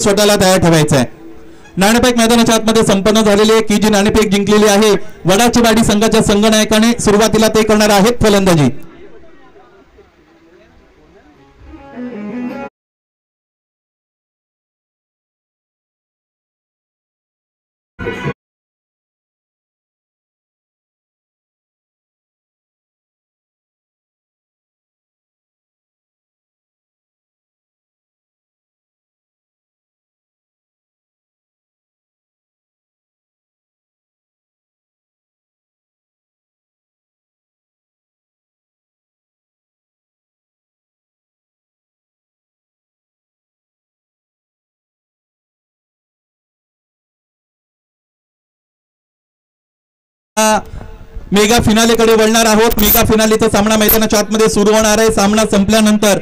छोटाला तयार ठेवायचा आहे। नाणेफेक मैदानाच्या आतमध्ये संपन्न झालेली आहे की जी नाणेफेक जिंकलेली आहे वडाची वाडी संघाच्या संघनायकाने। सुरुवातीला ते करणार आहेत फलंदाजी। मेगा फिनालेकडे वळणार आहोत। मेगा फिनालेचा सामना मैदानाच्या आतमध्ये सुरू होणार आहे। सामना संपल्यानंतर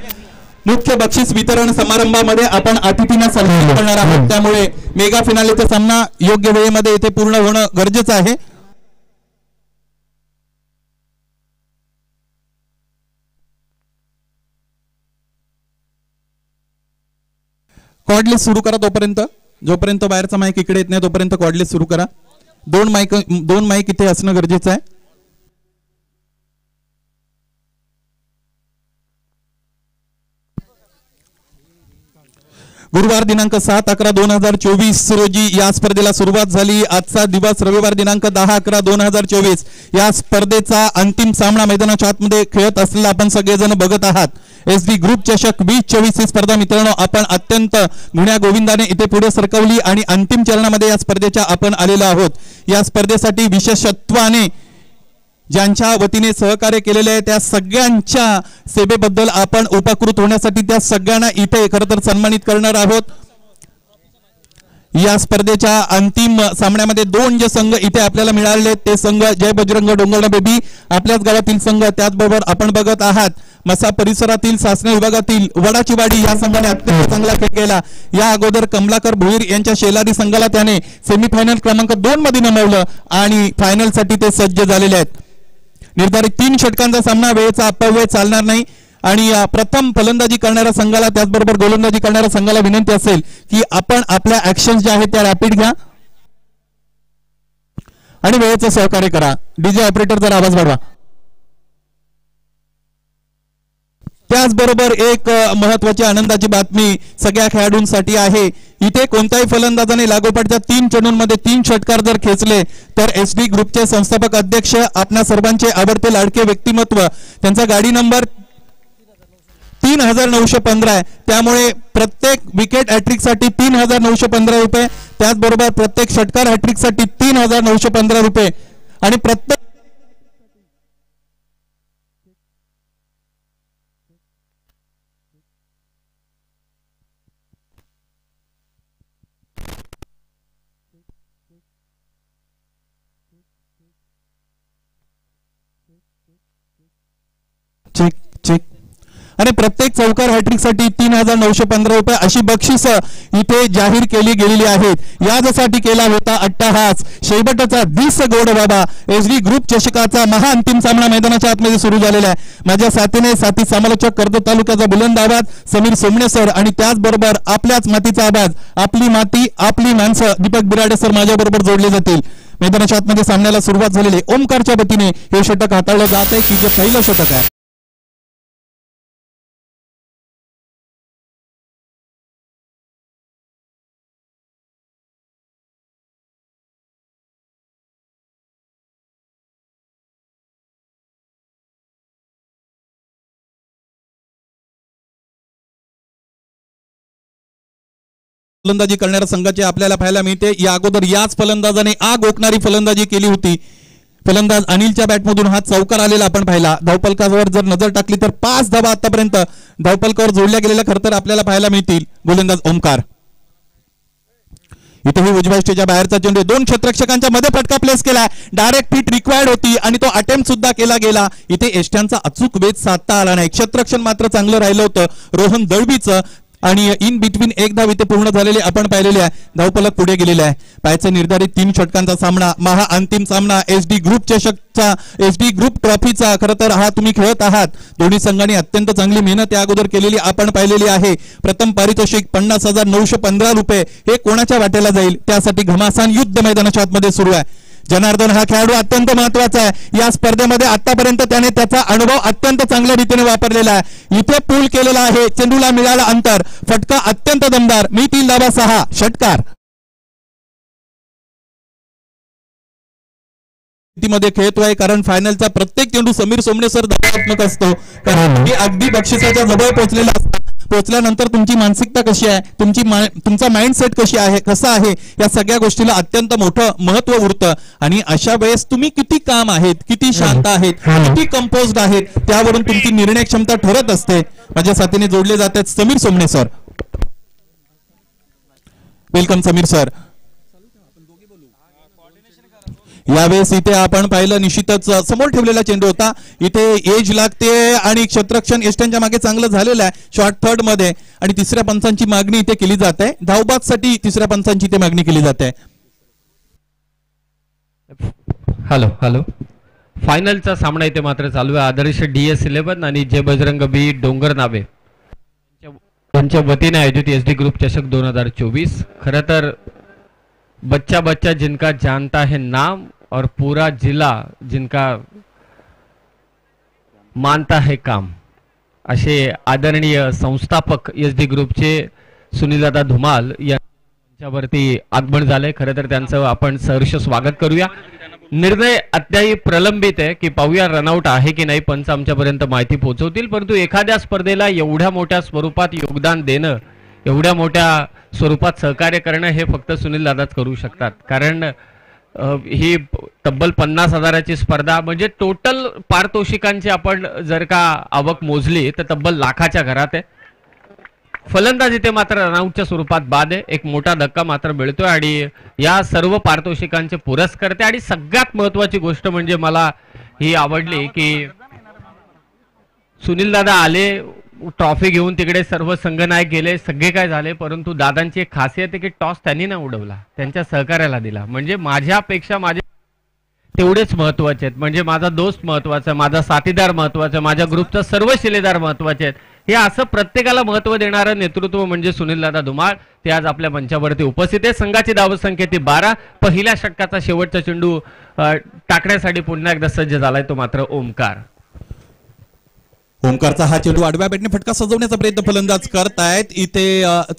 मुख्य बक्षीस वितरण समारंभामध्ये आपण अतिथींना सन्मानित करणार आहोत। त्यामुळे मेगा फिनालेचा सामना योग्य वेळेमध्ये इथे पूर्ण होणं गरजेचं आहे। कॉर्डलेस सुरू करा तोपर्यंत, जोपर्यंत बाहेरचा माईक इकडे येत नाही तोपर्यंत कॉर्डलेस सुरू करा। दोन माईक इथे असणं गरजेचं आहे। गुरुवार दिनांक 7/11/2024 रोजी या स्पर्धेला सुरुवात झाली। आजचा दिवस रविवार दिनांक 10/11/2024 या स्पर्धेचा अंतिम सामना मैदानाच्या आतमध्ये खेळत असलेला आपण सगळेजण बघत आहात। एसडी ग्रुप चषक 2024 ही स्पर्धा मित्रांनो आपण अत्यंत गुण्या गोविंदाने इथे पुढे सरकवली आणि अंतिम चरणामध्ये या स्पर्धेच्या आपण आलेलो आहोत। या स्पर्धेसाठी विशेषत्वाने ज्यांच्या वतीने सहकार्य केलेले आहे त्या सगळ्यांच्या सेवेबद्दल आपण उपकृत होण्यासाठी त्या सगळ्यांना इथे खरं तर सन्मानित करणार आहोत। या स्पर्धेच्या अंतिम सामन्यामध्ये दोन जे संघ इथे आपल्याला मिळाले ते संघ जय बजरंग डोंगरना बेबी आपल्याच गावातील संघ, त्याचबरोबर आपण बघत आहात मसा परिसरातील सासने विभागातील वडाची वाडी या संघाने अत्यंत चांगला खेळ केला। या अगोदर कमलाकर भोईर यांच्या शेलारी संघाला त्याने सेमीफायनल क्रमांक 2 मध्ये नमवलं आणि फायनल साठी ते सज्ज झालेले आहेत। निर्धारित 3 षटकांचा सामना, वेळेचा अपव्यय चालणार नाही आणि प्रथम फलंदाजी करणाऱ्या संघाला त्याचबरोबर गोलंदाजी करणाऱ्या संघाला विनंती असेल की आपण आपल्या ऍक्शन्स ज्या आहेत त्या रॅपिड घ्या आणि वेळेचं सहकार्य करा। डीजे ऑपरेटर जर आवाज वाढवा। त्याचबरोबर एक महत्त्वाची आनंदाची बातमी सगळ्या खेळाडूंसाठी आहे। इथे कोणत्याही फलंदाजाने लागोपाठच्या 3 चेंडूंमध्ये 3 षटकार जर खेचले तर एसडी ग्रुपचे संस्थापक अध्यक्ष आपल्या सर्वांचे आवडते लाडके व्यक्तिमत्व त्यांचा गाडी नंबर 3915 आहे। त्यामुळे प्रत्येक विकेट हॅट्रिक साठी 3915 रुपये, त्याचबरोबर प्रत्येक षटकार हॅट्रिक साठी 3915 रुपये आणि प्रत्येक चेक चेक आणि प्रत्येक चौकार हॅट्रिक साठी 3915 रुपये अशी बक्षीस इथे जाहीर केली गेलेली आहेत। यासाठी केला होता अट्टहास शेवटचा 20 गोड बाबा एसडी ग्रुप चषकाचा महाअंतिम सामना मैदानाच्या आतमध्ये सुरू झालेला आहे। माझ्या साथीने साथी समालोचक कर्जत तालुक्याचा बुलंद आवाज समीर सोमणे सर आणि त्याचबरोबर आपल्याच मातीचा आवाज आपली माती आपली माणसं दीपक बिराडे सर माझ्याबरोबर जोडले जातील। मैदानाच्या आतमध्ये सामन्याला सुरुवात झालेली ओमकारच्या वतीने हे षटक हाताळलं जात आहे की जे पहिलं षटक आहे। फलंदाजी करणाऱ्या संघाचे आपल्याला पाहायला मिळते। या अगोदर याच फलंदाजाने आग ओकणारी फलंदाजी केली होती। फलंदाज अनिलच्या बॅटमधून हा चौकार आलेला आपण पाहिला। धावफलकावर जर नजर टाकली तर 5 धावा आतापर्यंत धावफलकावर जोडल्या गेलेल्या खरं तर आपल्याला पाहायला मिळतील। गोलंदाज ओमकार इथेही उजव्या स्टेजच्या बाहेरचा चेंडू 2 क्षेत्ररक्षकांच्या मध्ये फटका प्लेस केला। डायरेक्ट हिट रिक्वायर्ड होती आणि तो अटेम्प्ट सुद्धा केला गेला। इथे एष्ट्यांचा अचूक वेध साधता आला नाही। क्षेत्ररक्षण मात्र चांगलं राहिलं होतं रोहन दळवीचं आणि इन बिटवीन एक धाव इथे पूर्ण झालेली आपण पाहिलेली आहे. धावफलक पुढे गेलेले आहे. पायचे निर्धारित 3 षटकांचा सामना, महा अंतिम सामना SD ग्रुप चषकचा, SD ग्रुप ट्रॉफीचा. खरं तर हा तुम्ही खेळत आहात. दोन्ही संघांनी अत्यंत चांगली मेहनत या अगोदर केलेली आपण पाहिलेली आहे. प्रथम पारितोषिक 50,915 रुपये हे कोणाच्या वाट्याला जाईल त्यासाठी घमासान युद्ध मैदानाच्या आतमध्ये सुरू आहे. जनार्दन हा खेळाडू अत्यंत महत्वाचा आहे या स्पर्धेमध्ये. आतापर्यंत त्याने त्याचा अनुभव अत्यंत चांगल्या रीतीने वापरलेला आहे. इथे पूल केलेला आहे. चेंडूला मिळाला अंतर, फटका अत्यंत दमदार. मी 3-6 षटकार मध्ये खेळतोय कारण फायनलचा प्रत्येक चेंडू समीर सोमणे सर दबावात्मक असतो. कारण हे अगदी बक्षिसाच्या जवळ पोहोचलेला असतात. पोहोचल्यानंतर तुमची मानसिकता कशी आहे, तुमचा माइंडसेट कसा आहे या सगळ्या गोष्टीला अत्यंत मोठं महत्व उरतं. आणि अशा वेळेस तुम्ही किती काम आहेत, किती शांत आहेत, किती कंपोज्ड आहेत त्यावरून तुमची निर्णय क्षमता ठरत असते. माझ्या साथीने जोडले जात आहेत Sameer Somane sir. Welcome Sameer sir. यावेळेस इथे आपण पाहिलं निश्चितच समोर ठेवलेला चेंडू होता. इथे एज लागते आणि क्षेत्ररक्षण एस्टनच्या मागे चांगलं झालेलं आहे शॉर्ट थर्ड मध्ये. आणि तिसऱ्या पंचांची मागणी इथे केली जात आहे. धावबादसाठी तिसऱ्या पंचांची इथे मागणी केली जाते. हॅलो फायनलचा सामना इथे मात्र चालू आहे. आदर्श DS11 आणि जय बजरंग बी डोंगर नावे यांच्या वतीने आयोजित SD ग्रुप चषक 2024. खरं तर बच्चा जिनका जानता है नाम और पूरा जिला जिनका मानता है काम असे आदरणीय संस्थापक SD ग्रुपचे सुनीलदादा धुमाल यांच्यावरती आगमन झाले. खरं तर त्यांचं आपण सहर्ष स्वागत करूया. निर्णय अद्यापही प्रलंबित आहे की पाहूया रनआउट आहे की नाही. पंच आमच्यापर्यंत माहिती पोहोचवतील. परंतु एखाद्या स्पर्धेला एवढ्या मोठ्या स्वरूपात योगदान देणं, एवढ्या मोठ्या स्वरूपात सहकार्य करणं हे फक्त सुनील दादाच करू शकतात. कारण ही तब्बल 50,000ची स्पर्धा म्हणजे टोटल पारितोषिकांची आपण जर का आवक मोजली तर तब्बल लाखाच्या घरात आहे. फलंदाज इथे मात्र रनआउटच्या स्वरूपात बाद आहे. एक मोठा धक्का मात्र मिळतोय आणि या सर्व पारितोषिकांचे पुरस्कर्ते आणि सगळ्यात महत्वाची गोष्ट म्हणजे मला ही आवडली की सुनील दादा आले, ट्रॉफी घेऊन तिकडे सर्व संघनायक गेले, सगळे काय झाले, परंतु दादांची एक खासियत आहे की टॉस त्यांनी ना उडवला, त्यांच्या सहकार्याला दिला. म्हणजे माझ्यापेक्षा माझे तेवढेच महत्वाचे आहेत. म्हणजे माझा दोस्त महत्वाचा, माझा साथीदार महत्वाचा, माझ्या ग्रुपचा सर्व शिलेदार महत्वाचे आहेत. हे असं प्रत्येकाला महत्व देणारं नेतृत्व म्हणजे सुनील दादा धुमाळ. ते आज आपल्या मंचावरती उपस्थित आहे. संघाची धावसंख्या ती 12. पहिल्या षटकाचा शेवटचा चेंडू टाकण्यासाठी पुन्हा एकदा सज्ज झालाय तो मात्र ओमकार. ओमकारचा हा चेंडू आडव्या बॅटने फटका सजवण्याचा प्रयत्न फलंदाज करतायत. इथे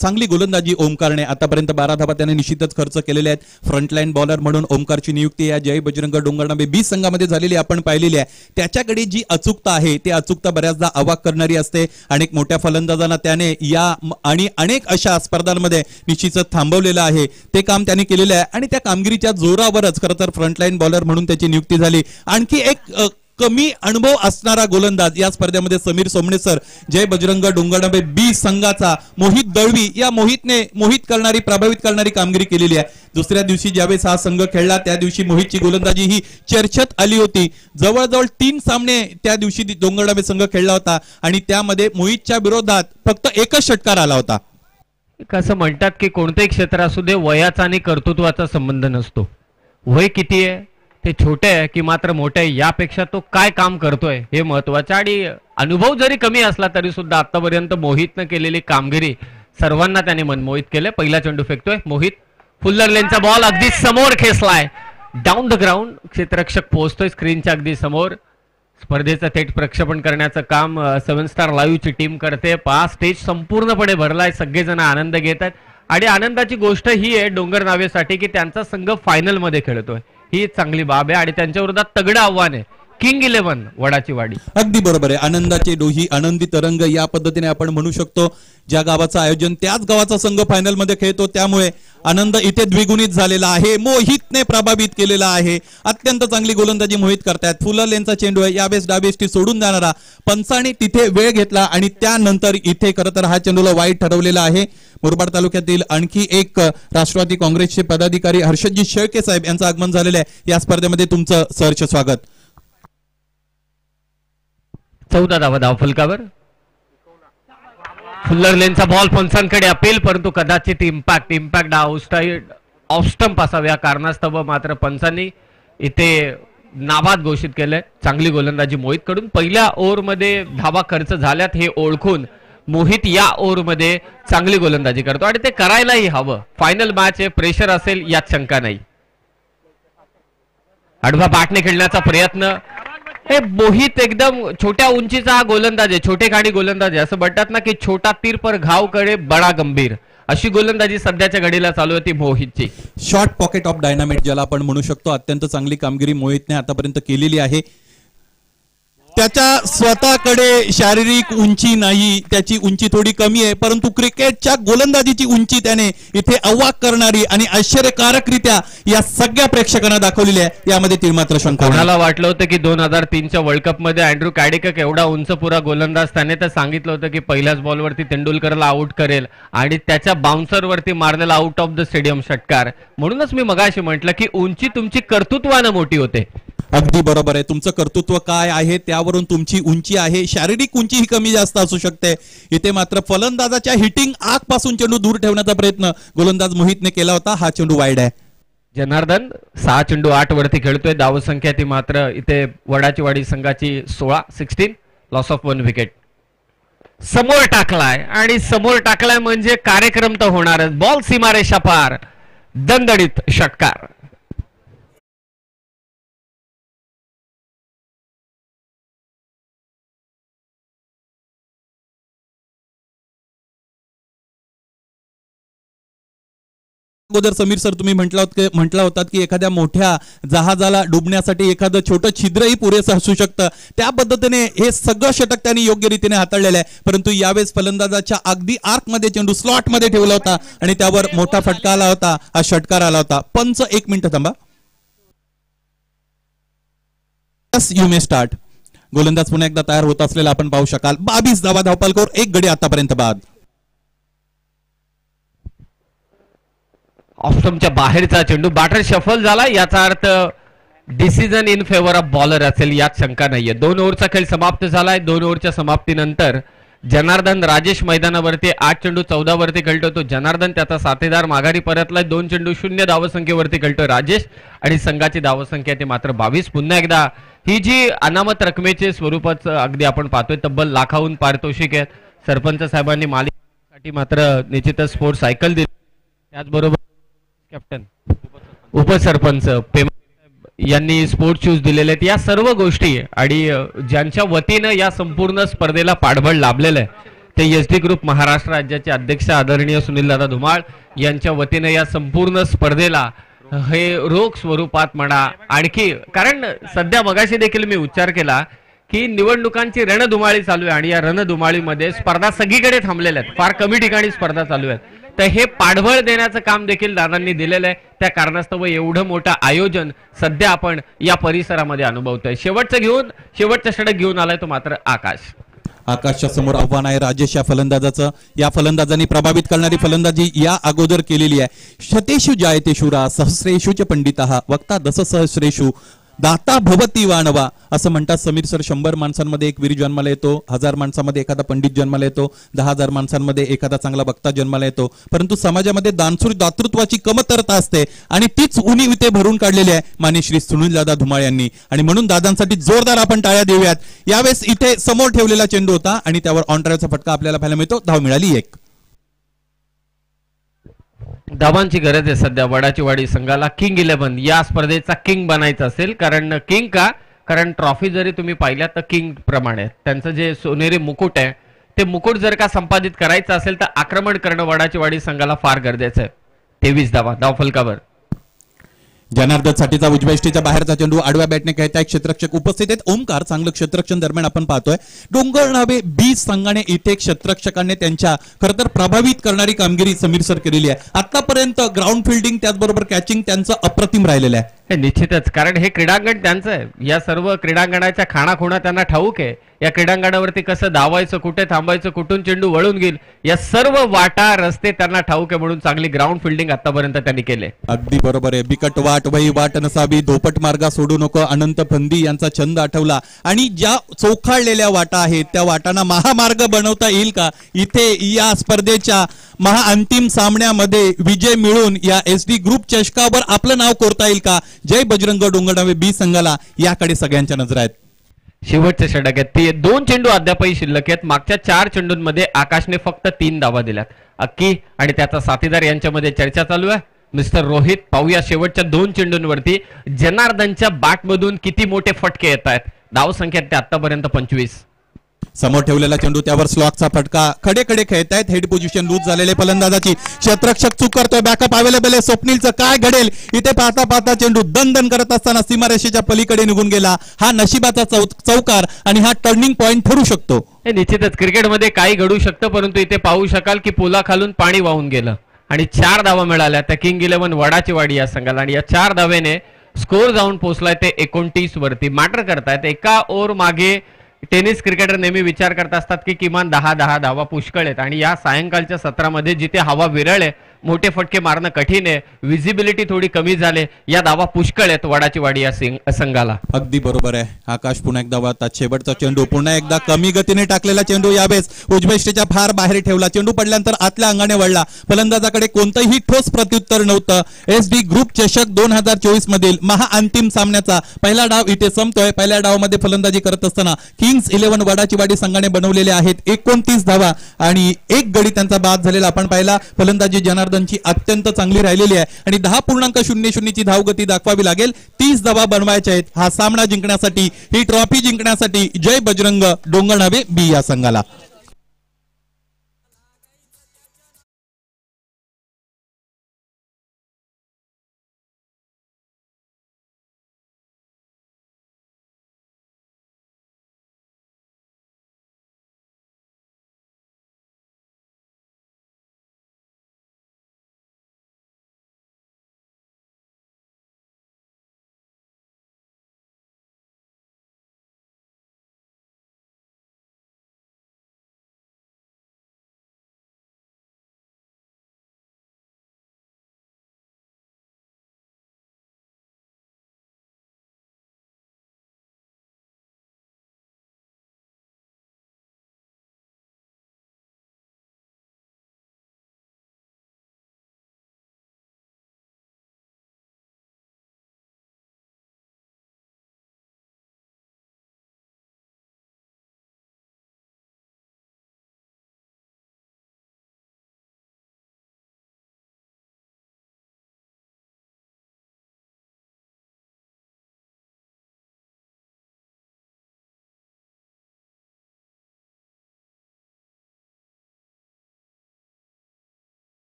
चांगली गोलंदाजी ओमकारने आतापर्यंत 12 धावा त्याने निश्चितच खर्च केलेले आहेत. फ्रंटलाईन बॉलर म्हणून ओमकारची नियुक्ती या जय बजरंग डोंगरनावे बी संघामध्ये झालेली आपण पाहिलेली आहे. त्याच्याकडे जी अचूकता आहे ती अचूकता बऱ्याचदा अवाक करणारी असते. अनेक मोठ्या फलंदाजांना त्याने या आणि अनेक अशा स्पर्धांमध्ये निश्चितच थांबवलेलं आहे. ते काम त्याने केलेलं आहे आणि त्या कामगिरीच्या जोरावरच खरं तर फ्रंटलाईन बॉलर म्हणून त्याची नियुक्ती झाली. आणखी एक कमी अनुभव असणारा गोलंदाज या स्पर्धेमध्ये समीर सोमणे सर, जय बजरंग डोंगरनावे बी संघाचा मोहित दळवी. या मोहितने प्रभावित करणारी कामगिरी केलेली आहे. दुसऱ्या दिवशी ज्यावेळेस हा संघ खेळला त्या दिवशी मोहितची गोलंदाजी ही चर्चेत आली होती. जवळजवळ 3 सामने त्या दिवशी डोंगरनावे संघ खेळला होता आणि त्यामध्ये मोहितच्या विरोधात फक्त एकच षटकार आला होता. कसं म्हणतात की कोणतेही क्षेत्र असू दे, वयाचा आणि कर्तृत्वाचा संबंध नसतो. वय किती आहे, ते छोटे आहे की मात्र मोठे आहे, यापेक्षा तो काय काम करतोय हे महत्वाचं. आणि अनुभव जरी कमी असला तरी सुद्धा आतापर्यंत मोहितनं केलेली कामगिरी सर्वांना त्याने मनमोहित केले. पहिला चेंडू फेकतोय मोहित. फुल्लर लेनचा बॉल अगदी समोर खेचलाय, डाऊन द ग्राउंड. क्षेत्ररक्षक पोहोचतोय स्क्रीनच्या अगदी समोर. स्पर्धेचं थेट प्रक्षेपण करण्याचं काम 7 स्टार लाईव्हची टीम करते. स्टेज संपूर्णपणे भरलाय, सगळेजण आनंद घेत आहेत. आणि आनंदाची गोष्ट ही आहे डोंगर नावेसाठी की त्यांचा संघ फायनल मध्ये खेळतोय. ही चांगली बाब आहे आणि त्यांच्या विरोधात तगडं आव्हान आहे किंग 11 वडाची वाडी. अगदी बरोबर आहे. आनंदाचे डोही, आनंदी तरंग या पद्धतीने आपण म्हणू शकतो. ज्या गावाचं आयोजन त्याच गावाचा संघ फायनल मध्ये खेळतो त्यामुळे आनंद इथे द्विगुणित झालेला आहे. मोहितने प्रभावित केलेला आहे. अत्यंत चांगली गोलंदाजी मोहित करतायत. फुलर लेनचा चेंडू आहे. यावेळेस डावेष्टी सोडून जाणारा पंचाने तिथे वेळ घेतला आणि त्यानंतर इथे खरं तर हा चेंडूला वाईट ठरवलेला आहे. मुरबाड तालुक्यातील आणखी एक राष्ट्रवादी काँग्रेसचे पदाधिकारी हर्षदजी शेळके साहेब यांचं आगमन झालेलं आहे. या स्पर्धेमध्ये तुमचं सहर्ष स्वागत. 14 धावा धावफलकावर. फुल्लर लेनचा बॉल पंचांकडे अपील, परंतु कदाचित इम्पॅक्ट ऑफस्टंप असावा या कारणास्तव मात्र पंचांनी इथे नाबाद घोषित केलंय. चांगली गोलंदाजी मोहित कडून. पहिल्या ओव्हरमध्ये धावा खर्च झाल्यात हे ओळखून मोहित या ओव्हरमध्ये चांगली गोलंदाजी करतो आणि ते करायलाही हवं. फायनल मॅच आहे, प्रेशर असेल यात शंका नाही. आडवा बॅटने खेळण्याचा प्रयत्न. हे मोहित एकदम छोट्या उंचीचा हा गोलंदाज आहे, छोटे खाणी गोलंदाज आहे. असं म्हणतात ना की छोटा तीर पर घाव कडे बडा गंभीर, अशी गोलंदाजी सध्याच्या घडीला चालू होती मोहितची. शॉर्ट पॉकेट ऑफ डायनामिट ज्याला आपण म्हणू शकतो. अत्यंत चांगली कामगिरी मोहितने आतापर्यंत केलेली आहे. त्याच्या स्वतःकडे शारीरिक उंची नाही, त्याची उंची थोडी कमी आहे, परंतु क्रिकेटच्या गोलंदाजीची उंची त्याने इथे अवाक करणारी आणि आश्चर्यकारकरित्या या सगळ्या प्रेक्षकांना दाखवलेली आहे. यामध्ये तीळमात्र शंका. कोणाला वाटलं होतं की 2003च्या वर्ल्ड कप मध्ये अँड्रू कॅडिकक एवढा उंच पुरा गोलंदाज, त्याने तर सांगितलं होतं की पहिल्याच बॉलवरती तेंडुलकरला आउट करेल आणि त्याच्या बाउन्सरवरती मारलेला आउट ऑफ द स्टेडियम षटकार. म्हणूनच मी मगाशी म्हटलं की उंची तुमची कर्तृत्वानं मोठी होते. अगदी बरोबर आहे. तुमचं कर्तृत्व काय आहे त्यावरून तुमची उंची आहे. शारीरिक उंची ही कमी जास्त असू शकते. इथे मात्र फलंदाजाच्या हिटिंग आग पासून चेंडू दूर ठेवण्याचा प्रयत्न गोलंदाज मोहितने केला होता. हा चेंडू वाईड आहे. जनार्दन 6 चेंडू 8 वरती खेळतोय. धावसंख्या ती मात्र इथे वडाची वाडी संघाची 16 लॉस ऑफ 1 विकेट. समोर टाकलाय आणि समोर टाकलाय म्हणजे कार्यक्रम तर होणारच. बॉल सीमारेषा पार, दणदणीत षटकार. अगोदर समीर सर तुम्ही म्हटला होतात की एखाद्या मोठ्या जहाजाला डुबण्यासाठी एखादं छोटं छिद्रही पुरेसं असू शकतं. त्या पद्धतीने हे सगळं षटक त्यांनी योग्य रीतीने हाताळलेलं आहे. परंतु यावेळेस फलंदाजाच्या अगदी आर्क मध्ये चेंडू स्लॉट मध्ये ठेवला होता आणि त्यावर मोठा फटका आला होता. हा षटकार आला होता. पंच 1 मिनिट थांबा. You may start. गोलंदाज पुन्हा एकदा तयार होत असलेला आपण पाहू शकाल. 22 धावा धावपालकर, 1 गडी आतापर्यंत बाद. ऑफस्टंपच्या बाहेरचा चेंडू. बॅटर शफल झाला, याचा अर्थ decision in favour of bowler असेल यात शंका नाहीये. 2 ओव्हरचा खेळ समाप्त झालाय. 2 ओव्हरच्या समाप्तीनंतर जनार्दन राजेश मैदानावरती 8 चेंडू 14 वरती खेळतोय. तो जनार्दन त्याचा साथीदार माघारी परतलाय. 2 चेंडू 0 धावसंख्येवरती खेळतोय राजेश आणि संघाची धावसंख्या ती मात्र 22. पुन्हा एकदा ही जी अनामत रकमेचे स्वरूपाचं अगदी आपण पाहतोय, तब्बल लाखाहून पारितोषिक आहेत. सरपंच साहेबांनी मालिकेसाठी मात्र निश्चितच स्पोर्ट्स सायकल दिली. त्याचबरोबर कॅप्टन उपसरपंच यांनी स्पोर्ट्स शूज दिलेले आहेत. या सर्व गोष्टी आणि ज्यांच्या वतीनं या संपूर्ण स्पर्धेला पाठबळ लाभलेलं आहे ते एसडी ग्रुप महाराष्ट्र राज्याचे अध्यक्ष आदरणीय सुनीलदादा धुमाळ यांच्या वतीनं या संपूर्ण स्पर्धेला हे रोख स्वरूपात म्हणा आणखी, कारण सध्या मगाशी देखील मी उच्चार केला की निवडणुकांची रणधुमाळी चालू आहे आणि या रणधुमाळीमध्ये स्पर्धा सगळीकडे थांबलेल्या आहेत. फार कमी ठिकाणी स्पर्धा चालू आहेत. तर हे पाठबळ देण्याचं काम देखील दादांनी दिलेलं आहे. त्या कारणास्तव एवढं मोठं आयोजन सध्या आपण या परिसरामध्ये अनुभवतोय. शेवटचं षटक घेऊन आलाय तो मात्र आकाशच्या समोर आव्हान आहे राजेश या फलंदाजाचं. या फलंदाजांनी प्रभावित करणारी फलंदाजी या अगोदर केलेली आहे. शतेषु जायते शूरा सहस्रेषु च पंडितः वक्ता दश सहस्रेषु दाता भवती वाणवा असं म्हणतात समीर सर. 100 माणसांमध्ये एक वीर जन्माला येतो, 1000 माणसांमध्ये एखादा पंडित जन्माला येतो, 10,000 माणसांमध्ये एखादा चांगला वक्ता जन्माला येतो. परंतु समाजामध्ये दातृत्वाची कमतरता असते आणि तीच उणीव इथे भरून काढलेली आहे माननीय श्री सुनीलदादा धुमाळ यांनी. आणि म्हणून दादांसाठी जोरदार आपण टाळ्या देऊयात. यावेळेस इथे समोर ठेवलेला चेंडू होता आणि त्यावर ऑन ड्राईव्हचा फटका आपल्याला पाहायला मिळतो. धाव मिळाली 1. धावांची गरज आहे सध्या वडाची वाडी संघाला. किंग 11 या स्पर्धेचा किंग बनायचं असेल. कारण ट्रॉफी जरी तुम्ही पाहिल्या तर किंग प्रमाणे त्यांचं जे सोनेरी मुकुट आहे ते मुकुट जर का संपादित करायचं असेल तर आक्रमण करणं वडाची वाडी संघाला फार गरजेचं आहे. 23 धावा धावफलकावर. जनार्दन साठीचा उजव्या इष्टीच्या बाहेरचा चेंडू आडव्या बॅटने खेळताय. क्षेत्ररक्षक उपस्थित आहेत. ओमकार चांगलं क्षेत्ररक्षण दरम्यान आपण पाहतोय. डोंगरनावे 20 संघाने इथे क्षेत्ररक्षकांनी त्यांच्या खरं तर प्रभावित करणारी कामगिरी समीर सर केलेली आहे. आतापर्यंत ग्राउंड फिल्डिंग त्याचबरोबर कॅचिंग त्यांचं अप्रतिम राहिलेलं आहे. हे निश्चितच, कारण हे क्रीडांगण त्यांचं आहे. या सर्व क्रीडांगणाच्या खाणाखुणा त्यांना ठाऊक आहे या क्रीडांगणावरती कसं धावायचं, कुठे थांबायचं, कुठून चेंडू वळून गेल, या सर्व वाटा रस्ते त्यांना ठाऊक आहे, म्हणून चांगली ग्राउंड फिल्डिंग आतापर्यंत त्यांनी केले. अगदी बरोबर आहे. बिकट वाट वही वाट नसावी, धोपट मार्गा सोडू नको, अनंत फंदी यांचा छंद आठवला. आणि ज्या चोखाळलेल्या वाटा आहेत त्या वाटांना महामार्ग बनवता येईल का? इथे या स्पर्धेच्या महाअंतिम सामन्यामध्ये विजय मिळून या SD ग्रुप चषकावर आपलं नाव कोरता येईल का? जय बजरंग डोंगरनावे बी संघाला याकडे सगळ्यांच्या नजर आहेत. शेवटचे षटक आहेत, ती 2 चेंडू अद्यापही शिल्लक आहेत. मागच्या 4 चेंडूंमध्ये आकाशने फक्त 3 धावा दिल्यात. अक्की आणि त्याचा साथीदार यांच्यामध्ये चर्चा चालू आहे. मिस्टर रोहित, पाहूया शेवटच्या 2 चेंडूंवरती जनार्दनच्या बॅटमधून किती मोठे फटके येत आहेत. धाव संख्या ते आतापर्यंत 25. समोर ठेवलेला चेंडू, त्यावर स्लॉकचा फटका. खडे खडे खेळतायत. हेड पोझिशन लूज झालेले फलंदाजाची. क्षेत्ररक्षक चूक करतोय. बॅकअप अवेलेबल आहे. स्वप्नीलचं काय घडेल इथे? पाहता पाहता चेंडू दन करत असताना सीमारेषेच्या पलीकडे निघून गेला. हा नशिबाचा चौकार आणि हा टर्निंग पॉइंट ठरू शकतो. हे निश्चितच क्रिकेटमध्ये काही घडू शकतं, परंतु इथे पाहू शकाल की पोलाखालून पाणी वाहून गेलं आणि 4 धावा मिळाल्या त्या किंग 11 वडाची वाडी या संघाला. आणि या 4 धावेने स्कोर जाऊन पोहोचलाय ते 29 वरती. मॅटर करतायत एका ओव्हर मागे. टेनिस क्रिकेटर नेहमी विचार करत असतात की किमान 10 धावा पुष्कळ आहेत, आणि या सायंकाळच्या सत्रामध्ये जिथे हवा विरळ आहे, मोठे फटके मारणं कठीण आहे, विजिबिलिटी थोडी कमी झाले, या धावा पुष्कळ आहेत वडाची वाडी या संघाला. अगदी बरोबर आहे. आकाश पुन्हा एकदा वाहतात. शेवटचा चेंडू पुन्हा एकदा कमी गतीने टाकलेला चेंडू. यावेळेस उजव्या फार बाहेर ठेवला. चेंडू पडल्यानंतर आतल्या अंगाने वळला. फलंदाजाकडे कोणतंही ठोस प्रत्युत्तर नव्हतं. SD ग्रुप चषक 2024 मधील महाअंतिम सामन्याचा पहिला डाव इथे संपतोय. पहिल्या डावामध्ये फलंदाजी करत असताना किंग्स 11 वडाची वाडी संघाने बनवलेले आहेत 29 धावा आणि 1 गडी त्यांचा बाद झालेला आपण पाहिला. फलंदाजी जनार्दनची अत्यंत चांगली राहिलेली आहे आणि 10.00 ची धावगती दाखवावी लागेल. 30 धावा बनवायच्या आहेत हा सामना जिंकण्यासाठी, ही ट्रॉफी जिंकण्यासाठी. जय बजरंग डोंगरनावे बी या संघाला.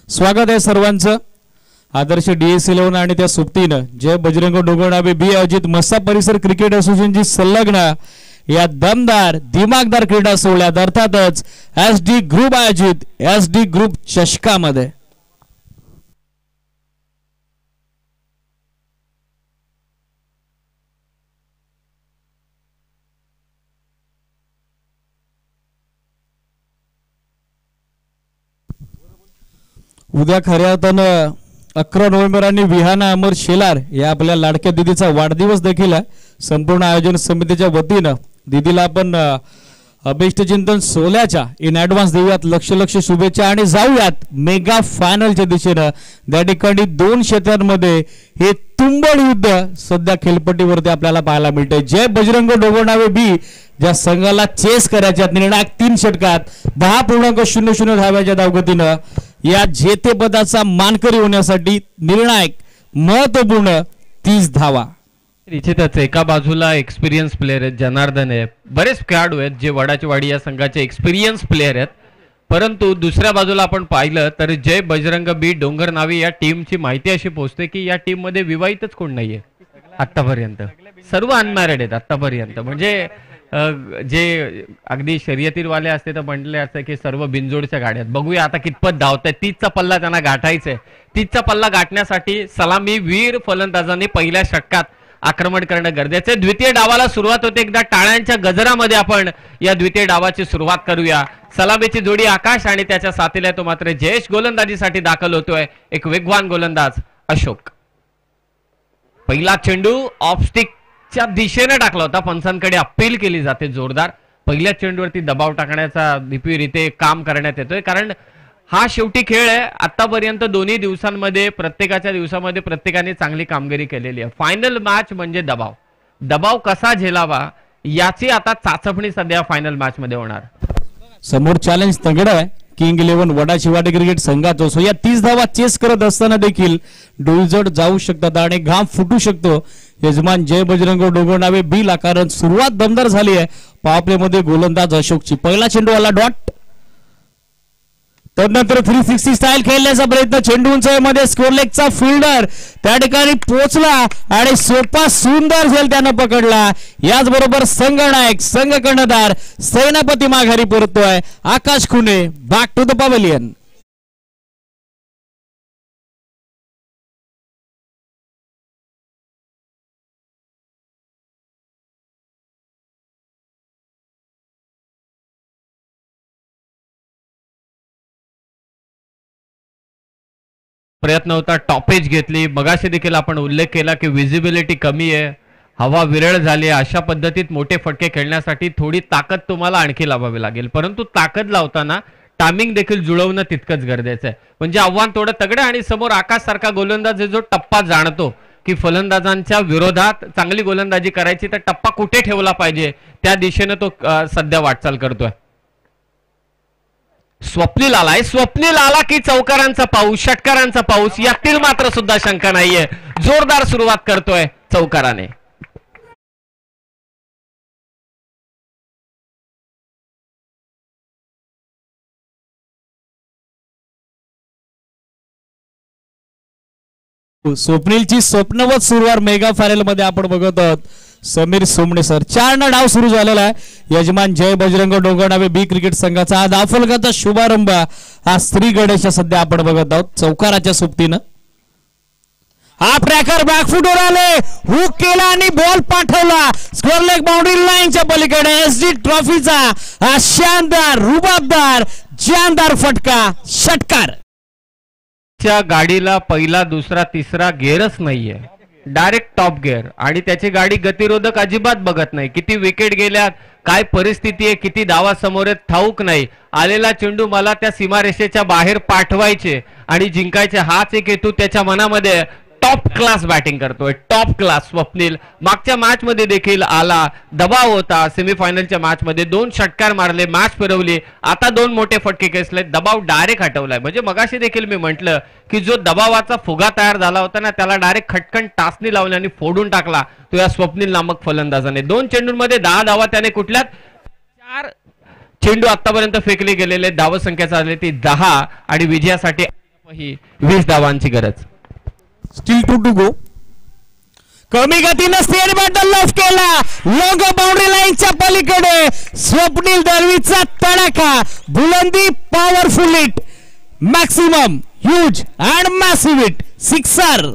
स्वागत आहे सर्वांचं. आदर्श DS11 आणि त्या सोबतीनं जय बजरंग डोंगरनावे बी आयोजित मस्सा परिसर क्रिकेट असोसिएशनची संलग्न या दमदार दिमागदार क्रीडा सोहळ्यात अर्थातच SD ग्रुप आयोजित SD ग्रुप चषकामध्ये उद्या खऱ्या अर्थानं 11 नोव्हेंबर आणि विहाना अमर शेलार या आपल्या लाडक्या दिदीचा वाढदिवस देखील आहे. संपूर्ण आयोजन समितीच्या वतीनं दिदीला आपण अभिष्टचिंतन सोहळ्याच्या इन ॲडव्हान्स देऊयात लक्ष शुभेच्छा आणि जाऊयात मेगा फायनलच्या दिशेनं. त्या ठिकाणी 2 क्षेत्रांमध्ये हे तुंबळ युद्ध सध्या खेळपट्टीवरती आपल्याला पाहायला मिळते. जय बजरंग डोंगरनावे बी ज्या संघाला चेस करायच्या निर्णायक 3 षटकात 10.00 धाव्याच्या धावगतीनं या जेतेपदाचा मानकरी होण्यासाठी निर्णायक महत्वपूर्ण 30 धावा. निश्चितच एका बाजूला एक्सपिरियन्स प्लेयर आहेत, जनार्दन आहे, बरेच खेळाडू आहेत जे वडाची वाडी या संघाचे एक्सपिरियन्स प्लेयर आहेत, परंतु दुसऱ्या बाजूला आपण पाहिलं तर जय बजरंग बी डोंगरनावे या टीमची माहिती अशी पोहोचते की या टीम मध्ये विवाहितच कोण नाहीये आतापर्यंत. सर्व अनमॅरिड आहेत आतापर्यंत. म्हणजे जे अगदी शर्यतीवाले असते तर म्हटले असते की सर्व बिनजोडच्या गाड्यात. बघूया आता कितपत धावताय. 30चा पल्ला त्यांना गाठायचा आहे. 30चा पल्ला गाठण्यासाठी सलामी वीर फलंदाजांनी पहिल्या षटकात आक्रमण करणं गरजेचं आहे. द्वितीय डावाला सुरुवात होते. एकदा टाळ्यांच्या गजरामध्ये आपण या द्वितीय डावाची सुरुवात करूया. सलामीची जोडी आकाश आणि त्याच्या साथीला तो मात्र जयेश गोलंदाजीसाठी दाखल होतोय. एक वेगवान गोलंदाज अशोक. पहिला चेंडू ऑफ स्टिकच्या दिशेने टाकला होता. पंचांकडे अपील केली जाते जोरदार. पहिल्या चेंडूवरती दबाव टाकण्याचा दीपवीर इथे काम करण्यात येतोय, कारण हा शेवटी खेळ आहे. आतापर्यंत दोन्ही दिवसांमध्ये प्रत्येकाच्या दिवसामध्ये प्रत्येकाने चांगली कामगिरी केलेली आहे. फायनल मॅच म्हणजे दबाव. दबाव कसा झेलावा याची आता चाचपणी सध्या फायनल मॅच मध्ये होणार. समोर चॅलेंज तगड आहे किंग 11 वडाशिवाडी क्रिकेट संघाचा. सो या 30 धावा चेस करत असताना देखील डोईजड जाऊ शकतात आणि घाम फुटू शकतो. यजमान जय बजरंग डोंगरनावे बीला, कारण सुरुवात दमदार झाली आहे पॉवर मध्ये गोलंदाज अशोकची. पहिला चेंडू आला डॉट. तदनंतर 360 स्टाईल खेळण्याचा प्रयत्न. चेंडू उंचाईमध्ये स्कोर लेगचा फिल्डर त्या ठिकाणी पोहोचला आणि सोपा सुंदर झेल त्यानं पकडला. याचबरोबर संघनायक संघ कर्णधार सेनापती माघारी परतोय. आकाश खुने बॅक टू द पवेलियन. प्रयत्न होता, टॉपेज घेतली. मगाशी देखील आपण उल्लेख केला की विजिबिलिटी कमी आहे, हवा विरळ झाली आहे. अशा पद्धतीत मोठे फटके खेळण्यासाठी थोडी ताकद तुम्हाला आणखी लावावी लागेल, परंतु ताकद लावताना टायमिंग देखील जुळवणं तितकंच गरजेचं आहे. म्हणजे आव्हान थोडं तगडं. आणि समोर आकाश सारखा गोलंदाज जो टप्पा जाणतो की फलंदाजांच्या विरोधात चांगली गोलंदाजी करायची तर टप्पा कुठे ठेवला पाहिजे त्या दिशेने तो सध्या वाटचाल करतोय. स्वप्नील आलाय. स्वप्नील आला की चौकारांचा पाऊस, षटकारांचा पाऊस यातील मात्र सुद्धा शंका नाहीये. जोरदार सुरुवात करतोय चौकाराने. स्वप्नीलची स्वप्नवत सुरुवात मेगा फायनल मध्ये आपण बघत आहोत. समीर सोमणे सर. 4 डाव सुरू झालेला आहे. यजमान जय बजरंग डोंगरनावे बी क्रिकेट संघाचा हा दाफलकाचा शुभारंभ हा श्री गणेश सध्या आपण बघत आहोत चौकाराच्या सोबतीनं. हा ट्रॅकर बॅकफुटवर आले, हुक केला आणि बॉल पाठवला स्कोर लेग बाउंड्री लाईनच्या पलीकडे. एसडी ट्रॉफीचा हा शानदार रुबाबदार जानदार फटका षटकार. च्या गाडीला पहिला दुसरा तिसरा गिअरच नाहीये, डायरेक्ट टॉप गिअर. आणि त्याची गाडी गतिरोधक अजिबात बघत नाही. किती विकेट गेल्यात, काय परिस्थिती आहे, किती धावा समोर आहेत ठाऊक नाही. आलेला चेंडू मला त्या सीमारेषेच्या बाहेर पाठवायचे आणि जिंकायचे हाच एक हेतू त्याच्या मनामध्ये. टॉप क्लास बॅटिंग करतोय, टॉप क्लास स्वप्नील. मागच्या मॅच मध्ये देखील आला, दबाव होता. सेमीफायनलच्या मॅच मध्ये 2 षटकार मारले, मॅच फिरवली. आता 2 मोठे फटके खेचले, दबाव डायरेक्ट हटवलाय. म्हणजे मगाशी देखील मी म्हटलं की जो दबावाचा फुगा तयार झाला होता ना त्याला डायरेक्ट खटकन टाचणी लावल्याने फोडून टाकला तो या स्वप्नील नामक फलंदाजाने. 2 चेंडूंमध्ये 10 धावा त्याने कुठल्यात 4 चेंडू आतापर्यंत फेकले गेलेले. धावसंख्या झाली ती 10 आणि विजयासाठी 20 धावांची गरज. Still to go. कमी गतीनं स्टेट बॅटल लॉफ केला लॉंग बाउंड्री लाईनच्या पलीकडे. स्वप्नील दळवीचा तडाखा, बुलंदी, powerful hit, maximum huge and massive hit, sixer.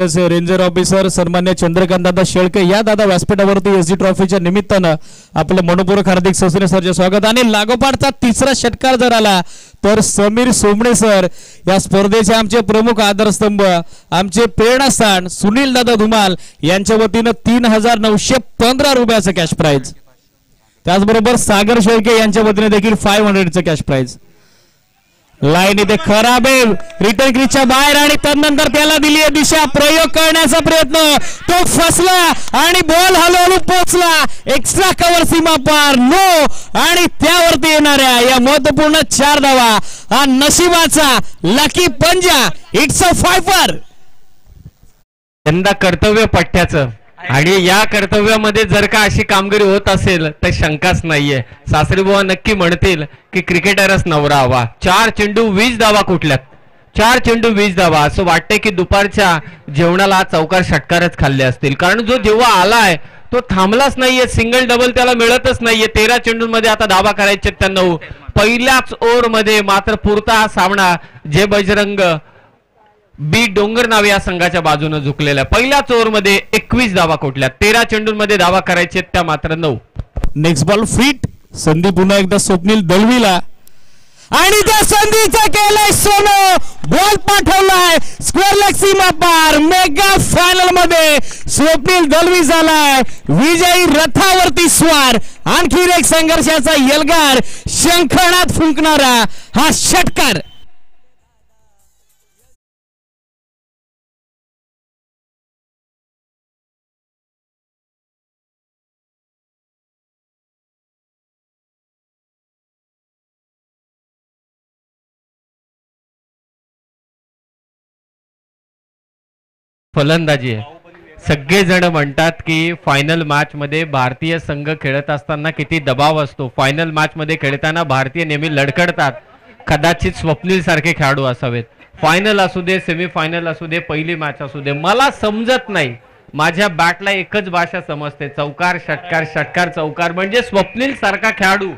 Ranger officer सन्मान्य चंद्रकांत दादा शेळके या दादा व्यासपीठावरती एसजी ट्रॉफीच्या निमित्तानं आपलं मनपूर्वक हार्दिक सौजन्य सरचे स्वागत. आणि लागोपाठचा तिसरा षटकार जर आला तर समीर सोमणे सर या स्पर्धेचे आमचे प्रमुख आधारस्तंभ, आमचे प्रेरणास्थान सुनील दादा धुमाल यांच्या वतीनं 3915 रुपयाचं कॅश प्राइज. त्याचबरोबर सागर शेळके यांच्या वतीने देखील 500चं कॅश प्राइज. लाईन इथे खराब आहे रिटर्न क्रीजच्या बाहेर आणि त्यानंतर त्याला दिली आहे दिशा. प्रयोग करण्याचा प्रयत्न, तो फसला आणि बॉल हळूहळू पोहोचला एक्स्ट्रा कव्हर सीमा पार, नो. आणि त्यावरती येणाऱ्या या महत्वपूर्ण 4 धावा हा नशिबाचा लकी पंजा. It's a Pfeiffer. यंदा कर्तव्य पठ्याचं आणि या कर्तव्यामध्ये जर का अशी कामगिरी होत असेल तर शंकाच नाहीये. सासरीबुवा नक्की म्हणतील की क्रिकेटरच नवरा हवा. 4 चेंडू 20 धावा कुठल्यात, 4 चेंडू 20 धावा. असं वाटतंय की दुपारच्या जेवणाला चौकार षटकारच खाल्ले असतील, कारण जो जेव्हा आलाय तो थांबलाच नाहीये. सिंगल डबल त्याला मिळतच नाहीये. 13 चेंडूंमध्ये आता धावा करायचे त्यांना. पहिल्याच ओव्हर मध्ये मात्र पुरता हा सामना जय बजरंग बी डोंगरनाव या संघाच्या बाजूने झुकलेला आहे. पहिल्याच ओव्हर मध्ये 21 धावा कोटल्या. 13 चेंडूंमध्ये धावा करायचे त्या मात्र 9. Next ball fit. संधी पुन्हा एकदा स्वप्नील दळवीला आणि त्या संधीचा केलंय सोनं. बॉल पाठवलाय स्क्वेअर लेग सीमा पार. मेगा फायनल मध्ये स्वप्नील दळवी झालाय विजयी रथावरती स्वार. आणखी एक संघर्षाचा यलगार, शंखनाद फुंकणारा हा षटकार. फलंदाजी आहे. सगळेजण म्हणतात की फायनल मॅच मध्ये भारतीय संघ खेळत असताना किती दबाव असतो. फायनल मॅच मध्ये खेळताना भारतीय नेहमी लडखडतात. कदाचित स्वप्नील सारखे खेळाडू असावेत. फायनल असू दे, सेमीफायनल असू दे, पहिली मॅच असू दे, मला समजत नाही. माझ्या बॅटला एकच भाषा समजते, चौकार षटकार, षटकार चौकार. म्हणजे स्वप्नील सारखा खेळाडू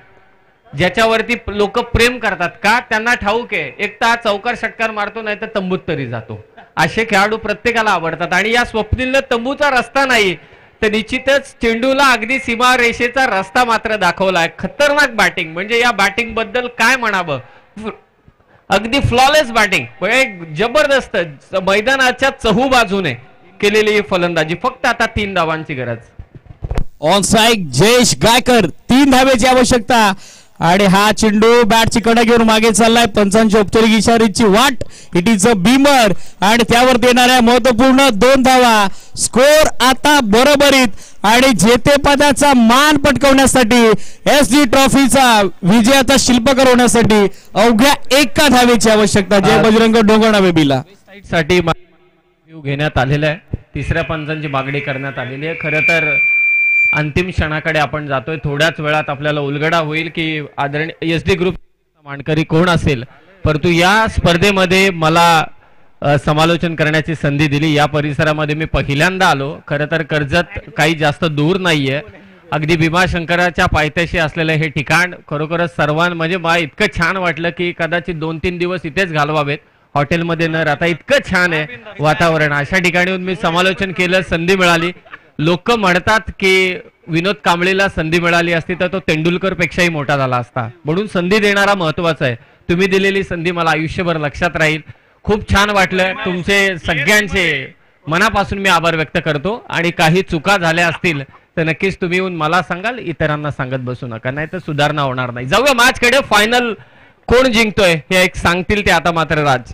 ज्याच्यावरती लोक प्रेम करतात का, त्यांना ठाऊक आहे एक तर चौकार षटकार मारतो नाही तर तंबूत तरी जातो. असे खेळाडू प्रत्येकाला आवडतात. आणि या स्वप्नीलनं तंबूचा रस्ता नाही तर निश्चितच चेंडूला अगदी सीमा रेषेचा रस्ता मात्र दाखवलाय. खतरनाक बॅटिंग. म्हणजे या बॅटिंग बद्दल काय म्हणावं. अगदी फ्लॉलेस बॅटिंग, जबरदस्त मैदानाच्या चहू बाजूने केलेली फलंदाजी. फक्त आता 3 धावांची गरज. On side Jayesh Gaykar. 3 धावेची आवश्यकता आणि हा चेंडू बॅटची कडा घेऊन मागे चाललाय. पंचांची औपचारिक इशाऱ्याची वाट. इट इज अ बीमर आणि त्यावर देणाऱ्या महत्वपूर्ण 2 धावा. स्कोर आता बरोबरीत आणि जेतेपदाचा मान पटकावण्यासाठी, एसडी ट्रॉफीचा विजयाचा शिल्पकार होण्यासाठी अवघ्या 1 धावेची आवश्यकता. जय बजरंग डोंगरना बेबीला साठी घेण्यात आलेला आहे. 3ऱ्या पंचांची मागणी करण्यात आलेली आहे. खरं तर अंतिम क्षणाकडे आपण जातोय. थोड्याच वेळात आपल्याला उलगडा होईल की आदरणीय एसडी ग्रुप मानकरी कोण असेल. परंतु या स्पर्धेमध्ये मला समालोचन करण्याची संधी दिली. या परिसरामध्ये मी पहिल्यांदा आलो. खरं तर कर्जत काही जास्त दूर नाहीये. अगदी भीमाशंकराच्या पायथ्याशी असलेलं हे ठिकाण खरोखरच म्हणजे मला इतकं छान वाटलं की कदाचित 2-3 दिवस इथेच घालवावेत, हॉटेलमध्ये न राहता. इतकं छान आहे वातावरण. अशा ठिकाणी येऊन मी समालोचन केलं, संधी मिळाली. लोक म्हणतात की विनोद कांबळेला संधी मिळाली असती तर तो तेंडुलकर पेक्षाही मोठा झाला असता. म्हणून संधी देणारा महत्वाचा आहे. तुम्ही दिलेली संधी मला आयुष्यभर लक्षात राहील. खूप छान वाटलं. तुमचे सगळ्यांचे मनापासून मी आभार व्यक्त करतो. आणि काही चुका झाल्या असतील तर नक्कीच तुम्ही येऊन मला सांगाल, इतरांना सांगत बसू नका, नाही तर सुधारणा होणार नाही. जाऊया मॅच कडे. फायनल कोण जिंकतोय हे एक सांगतील ते आता मात्र राज.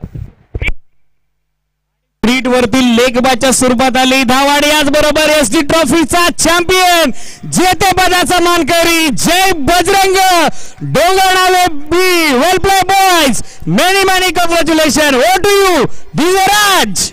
ट्रीट वरती लेगबाच्या स्वरूपात आली धाव आणि याचबरोबर एसडी ट्रॉफीचा चॅम्पियन, जेतेपदाचा मानकरी Jay Bajrang Dongarnave B. Well play boys. Many congratulation. Over to you DJ Raj.